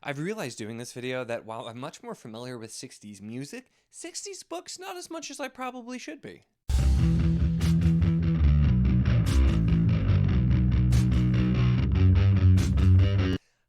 I've realized doing this video that while I'm much more familiar with 60s music, 60s books not as much as I probably should be.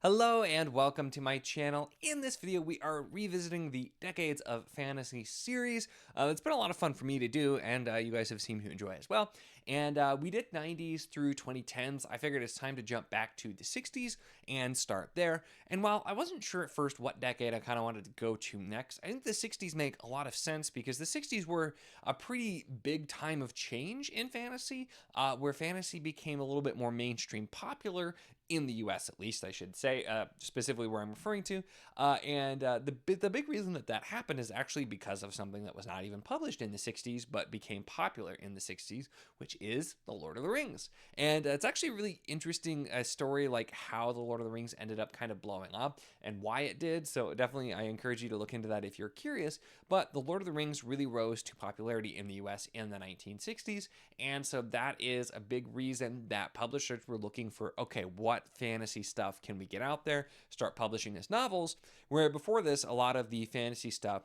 Hello and welcome to my channel. In this video, we are revisiting the Decades of Fantasy series. It's been a lot of fun for me to do, and you guys have seemed to enjoy as well. And we did 90s through 2010s. I figured it's time to jump back to the 60s and start there. And while I wasn't sure at first what decade I kind of wanted to go to next, I think the 60s make a lot of sense because the 60s were a pretty big time of change in fantasy, where fantasy became a little bit more mainstream popular in the US, at least, I should say, specifically where I'm referring to. The big reason that that happened is actually because of something that was not even published in the 60s, but became popular in the 60s, which is The Lord of the Rings. And it's actually a really interesting story, like how The Lord of the Rings ended up kind of blowing up and why it did. So definitely, I encourage you to look into that if you're curious. But The Lord of the Rings really rose to popularity in the US in the 1960s. And so that is a big reason that publishers were looking for, okay, what fantasy stuff can we get out there, start publishing as novels, where before this, a lot of the fantasy stuff,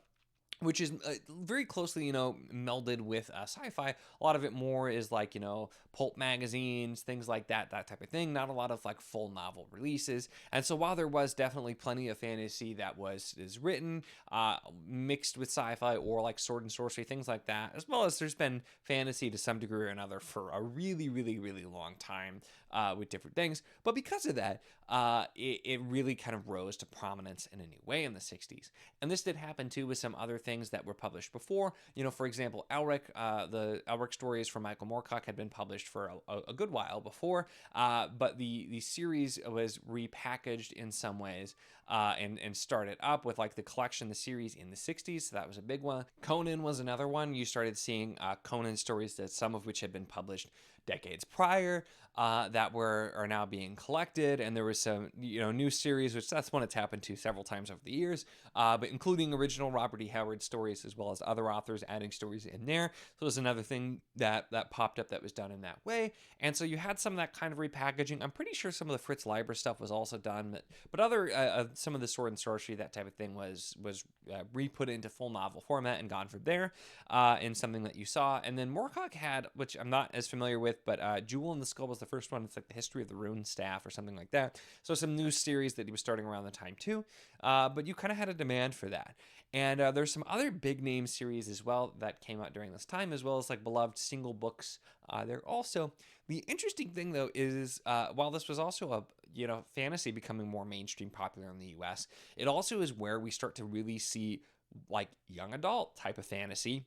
which is very closely, melded with sci-fi. A lot of it more is like, pulp magazines, things like that type of thing. Not a lot of like full novel releases. And so while there was definitely plenty of fantasy that is written, mixed with sci-fi or like sword and sorcery, things like that, as well as there's been fantasy to some degree or another for a really, really, really long time with different things. But because of that, it really kind of rose to prominence in a new way in the 60s. And this did happen too with some other things that were published before. For example, Elric, the Elric stories from Michael Moorcock had been published for a good while before, but the series was repackaged in some ways and started up with like the collection, the series in the 60s. So that was a big one. Conan was another one. You started seeing Conan stories, that some of which had been published decades prior, that are now being collected, and there was some new series, which that's one it's happened to several times over the years, but including original Robert E. Howard stories as well as other authors adding stories in there. So it was another thing that popped up that was done in that way. And so you had some of that kind of repackaging. I'm pretty sure some of the Fritz Leiber stuff was also done, but other some of the sword and sorcery, that type of thing was re-put into full novel format and gone from there in something that you saw. And then Moorcock had, which I'm not as familiar with, but Jewel in the Skull was the first one. It's like the history of the rune staff or something like that. So some new series that he was starting around the time too. But you kind of had a demand for that. And there's some other big name series as well that came out during this time, as well as like beloved single books there also. The interesting thing though is while this was also a fantasy becoming more mainstream popular in the US, it also is where we start to really see like young adult type of fantasy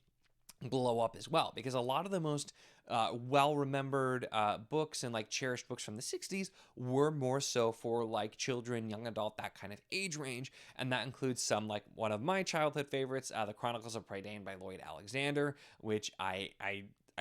blow up as well, because a lot of the most well-remembered books and like cherished books from the 60s were more so for like children, young adult, that kind of age range. And that includes some like one of my childhood favorites, The Chronicles of Prydain by Lloyd Alexander, which I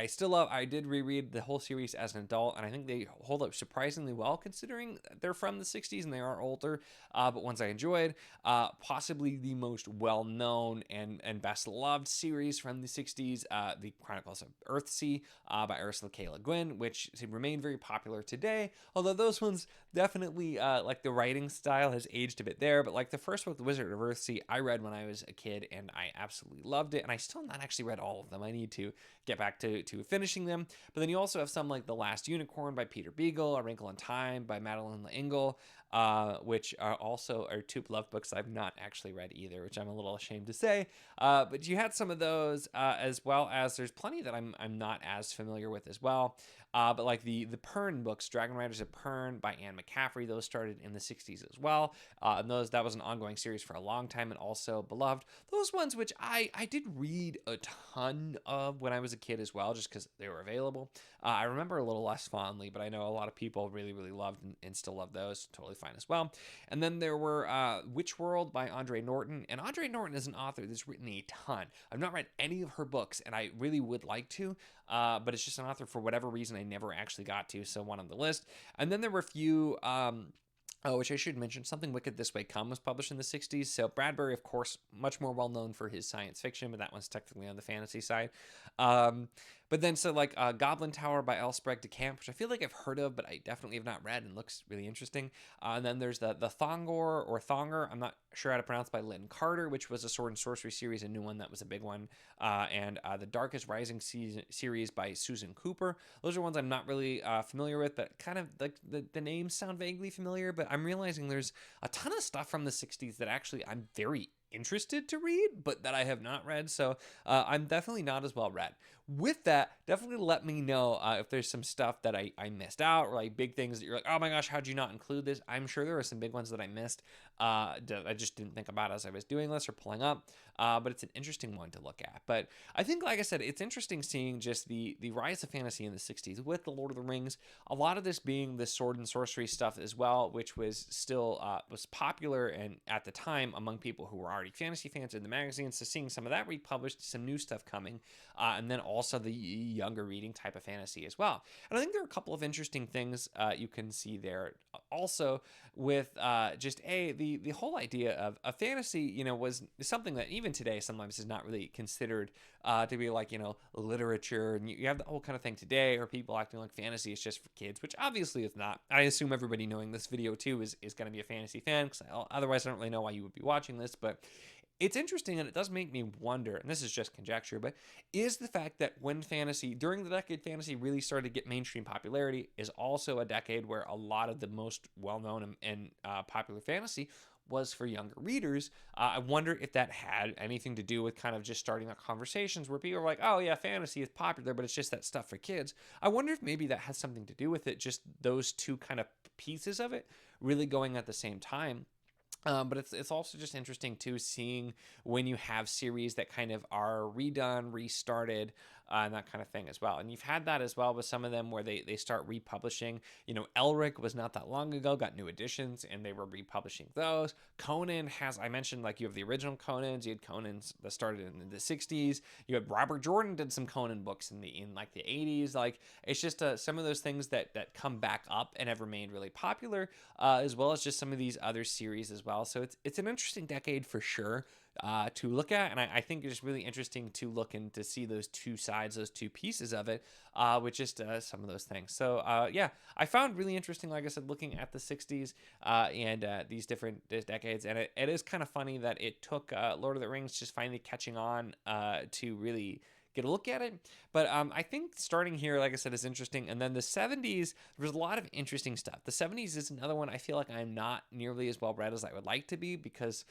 still love. I did reread the whole series as an adult, and I think they hold up surprisingly well considering they're from the 60s and they are older, but ones I enjoyed. Possibly the most well-known and best-loved series from the 60s, The Chronicles of Earthsea by Ursula K. Le Guin, which remain very popular today, although those ones definitely, like the writing style has aged a bit there, but like the first book, The Wizard of Earthsea, I read when I was a kid, and I absolutely loved it, and I still not actually read all of them. I need to get back to finishing them. But then you also have some like The Last Unicorn by Peter Beagle, A Wrinkle in Time by Madeleine L'Engle, which are two beloved books I've not actually read either, which I'm a little ashamed to say. But you had some of those, as well as there's plenty that I'm not as familiar with as well. But like the Pern books, Dragon Riders of Pern by Anne McCaffrey, those started in the 60s as well. And that was an ongoing series for a long time and also beloved. Those ones which I did read a ton of when I was a kid as well, just because they were available. I remember a little less fondly, but I know a lot of people really, really loved and still love those. Totally fine as well. And then there were Witch World by Andre Norton. And Andre Norton is an author that's written a ton. I've not read any of her books, and I really would like to, but it's just an author for whatever reason I never actually got to, so one on the list. And then there were a few... which I should mention, Something Wicked This Way Come was published in the 60s. So Bradbury, of course, much more well-known for his science fiction, but that one's technically on the fantasy side. But then so like Goblin Tower by L. Sprague de Camp, which I feel like I've heard of, but I definitely have not read and looks really interesting. And then there's the Thongor or Thonger, I'm not sure how to pronounce, by Lynn Carter, which was a sword and sorcery series, a new one that was a big one. And the Darkest Rising series by Susan Cooper. Those are ones I'm not really familiar with, but kind of like the names sound vaguely familiar. But I'm realizing there's a ton of stuff from the 60s that actually I'm very interested to read, but that I have not read. So I'm definitely not as well read. With that, definitely let me know if there's some stuff that I missed out, or like big things that you're like, oh my gosh, how'd you not include this? I'm sure there are some big ones that I missed that I just didn't think about as I was doing this or pulling up. But it's an interesting one to look at. But I think, like I said, it's interesting seeing just the rise of fantasy in the 60s with the Lord of the Rings. A lot of this being the sword and sorcery stuff as well, which was still was popular and at the time among people who were already fantasy fans in the magazines. So seeing some of that republished, some new stuff coming, and then also the younger reading type of fantasy as well. And I think there are a couple of interesting things you can see there. Also, with just the whole idea of a fantasy, you know, was something that even today sometimes is not really considered to be like, you know, literature, and you have the whole kind of thing today, or people acting like fantasy is just for kids, which obviously is not. I assume everybody knowing this video too is going to be a fantasy fan, because otherwise I don't really know why you would be watching this. But it's interesting, and it does make me wonder, and this is just conjecture, but is the fact that when fantasy, during the decade fantasy really started to get mainstream popularity, is also a decade where a lot of the most well-known and popular fantasy was for younger readers. I wonder if that had anything to do with kind of just starting up conversations where people are like, oh yeah, fantasy is popular, but it's just that stuff for kids. I wonder if maybe that has something to do with it, just those two kind of pieces of it really going at the same time. But it's also just interesting too, seeing when you have series that kind of are redone, restarted, and that kind of thing as well. And you've had that as well with some of them where they start republishing. You know, Elric was not that long ago, got new editions, and they were republishing those. Conan has, I mentioned, like, you have the original Conans, you had Conans that started in the 60s. You had Robert Jordan did some Conan books in like the 80s. Like, it's just some of those things that come back up and have remained really popular, as well as just some of these other series as well. So it's an interesting decade for sure to look at, and I think it's really interesting to look and to see those two sides, those two pieces of it, with just some of those things. So yeah, I found really interesting, like I said, looking at the 60s and these different decades, and it is kind of funny that it took Lord of the Rings just finally catching on to really get a look at it. But I think starting here, like I said, is interesting. And then the 70s, there was a lot of interesting stuff. The 70s is another one I feel like I'm not nearly as well read as I would like to be, because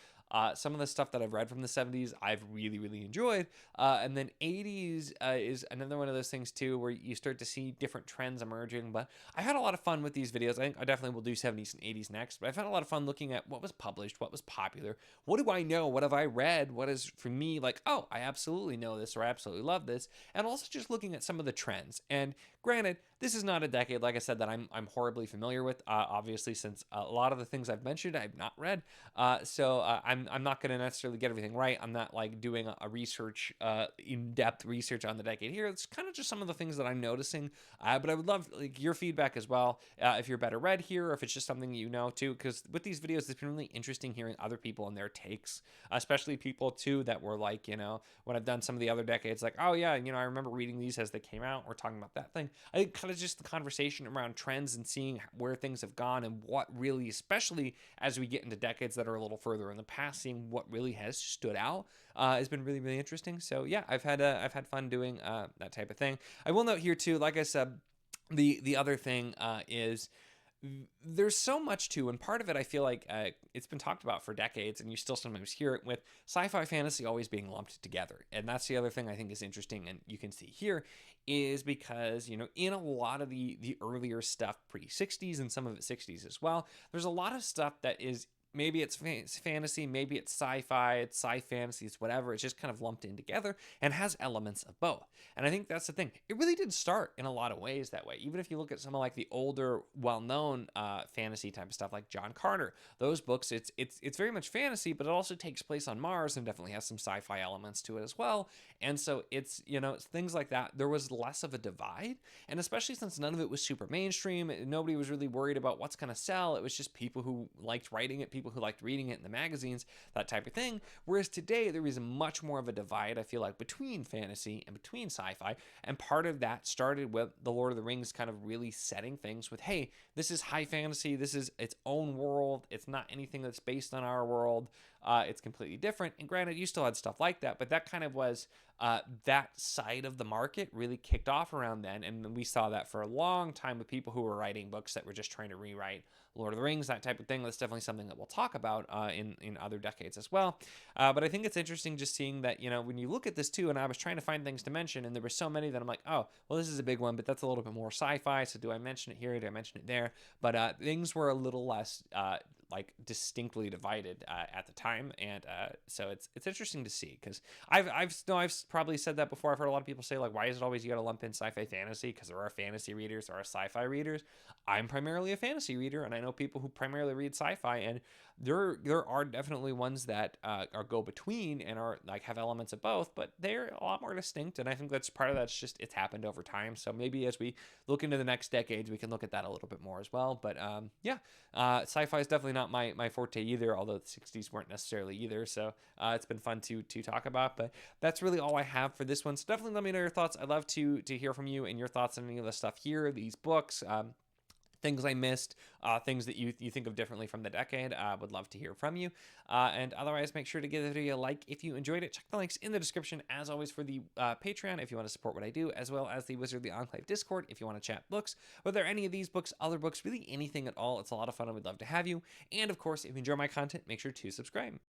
some of the stuff that I've read from the 70s, I've really, really enjoyed. And then 80s is another one of those things too, where you start to see different trends emerging. But I had a lot of fun with these videos. I think I definitely will do 70s and 80s next. But I've had a lot of fun looking at what was published, what was popular, what do I know, what have I read, what is for me like, oh, I absolutely know this, or I absolutely love this. And also just looking at some of the trends. And granted, this is not a decade, like I said, that I'm horribly familiar with, obviously, since a lot of the things I've mentioned I've not read. So I'm not going to necessarily get everything right. I'm not like doing a research, in-depth research on the decade here. It's kind of just some of the things that I'm noticing. But I would love like your feedback as well, if you're better read here, or if it's just something you know too. Because with these videos, it's been really interesting hearing other people and their takes, especially people too that were like, you know, when I've done some of the other decades, like, oh yeah, you know, I remember reading these as they came out, or talking about that thing. I think kind of just the conversation around trends and seeing where things have gone and what really, especially as we get into decades that are a little further in the past, seeing what really has stood out has been really, really interesting. So yeah, I've had fun doing that type of thing. I will note here too, like I said, the other thing is there's so much too, and part of it I feel like it's been talked about for decades, and you still sometimes hear it with sci-fi fantasy always being lumped together. And that's the other thing I think is interesting, and you can see here, is because, you know, in a lot of the earlier stuff, pre-60s and some of it 60s as well, there's a lot of stuff that is, maybe it's fantasy, maybe it's sci-fi, it's sci-fantasy, it's whatever. It's just kind of lumped in together and has elements of both. And I think that's the thing. It really did start in a lot of ways that way. Even if you look at some of like the older, well-known fantasy type of stuff like John Carter, those books, it's very much fantasy, but it also takes place on Mars and definitely has some sci-fi elements to it as well. And so it's, you know, things like that. There was less of a divide, and especially since none of it was super mainstream, nobody was really worried about what's going to sell. It was just people who liked writing it, people who liked reading it in the magazines, that type of thing. Whereas today, there is much more of a divide, I feel like, between fantasy and between sci-fi. And part of that started with The Lord of the Rings kind of really setting things with, hey, this is high fantasy. This is its own world. It's not anything that's based on our world. It's completely different. And granted, you still had stuff like that, but that kind of was that side of the market really kicked off around then. And we saw that for a long time with people who were writing books that were just trying to rewrite Lord of the Rings, that type of thing. That's definitely something that we'll talk about in other decades as well. But I think it's interesting just seeing that, you know, when you look at this too, and I was trying to find things to mention, and there were so many that I'm like, oh, well, this is a big one, but that's a little bit more sci-fi. So do I mention it here? Do I mention it there? But things were a little less like distinctly divided at the time, and so it's interesting to see, because I've probably said that before. I've heard a lot of people say, like, why is it always you got to lump in sci-fi fantasy? Because there are fantasy readers, there are sci-fi readers. I'm primarily a fantasy reader, and I know people who primarily read sci-fi, and there are definitely ones that are go between and are like have elements of both, but they're a lot more distinct. And I think that's part of that's just it's happened over time. So maybe as we look into the next decades, we can look at that a little bit more as well. But sci-fi is definitely not my forte either, although the 60s weren't necessarily either. So it's been fun to talk about. But that's really all I have for this one. So definitely let me know your thoughts. I'd love to hear from you and your thoughts on any of the stuff here, these books. Things I missed, things that you think of differently from the decade. Would love to hear from you. And otherwise, make sure to give the video a like if you enjoyed it. Check the links in the description, as always, for the Patreon if you want to support what I do, as well as the Wizard of the Enclave Discord if you want to chat books. Whether any of these books, other books, really anything at all, it's a lot of fun and we'd love to have you. And of course, if you enjoy my content, make sure to subscribe.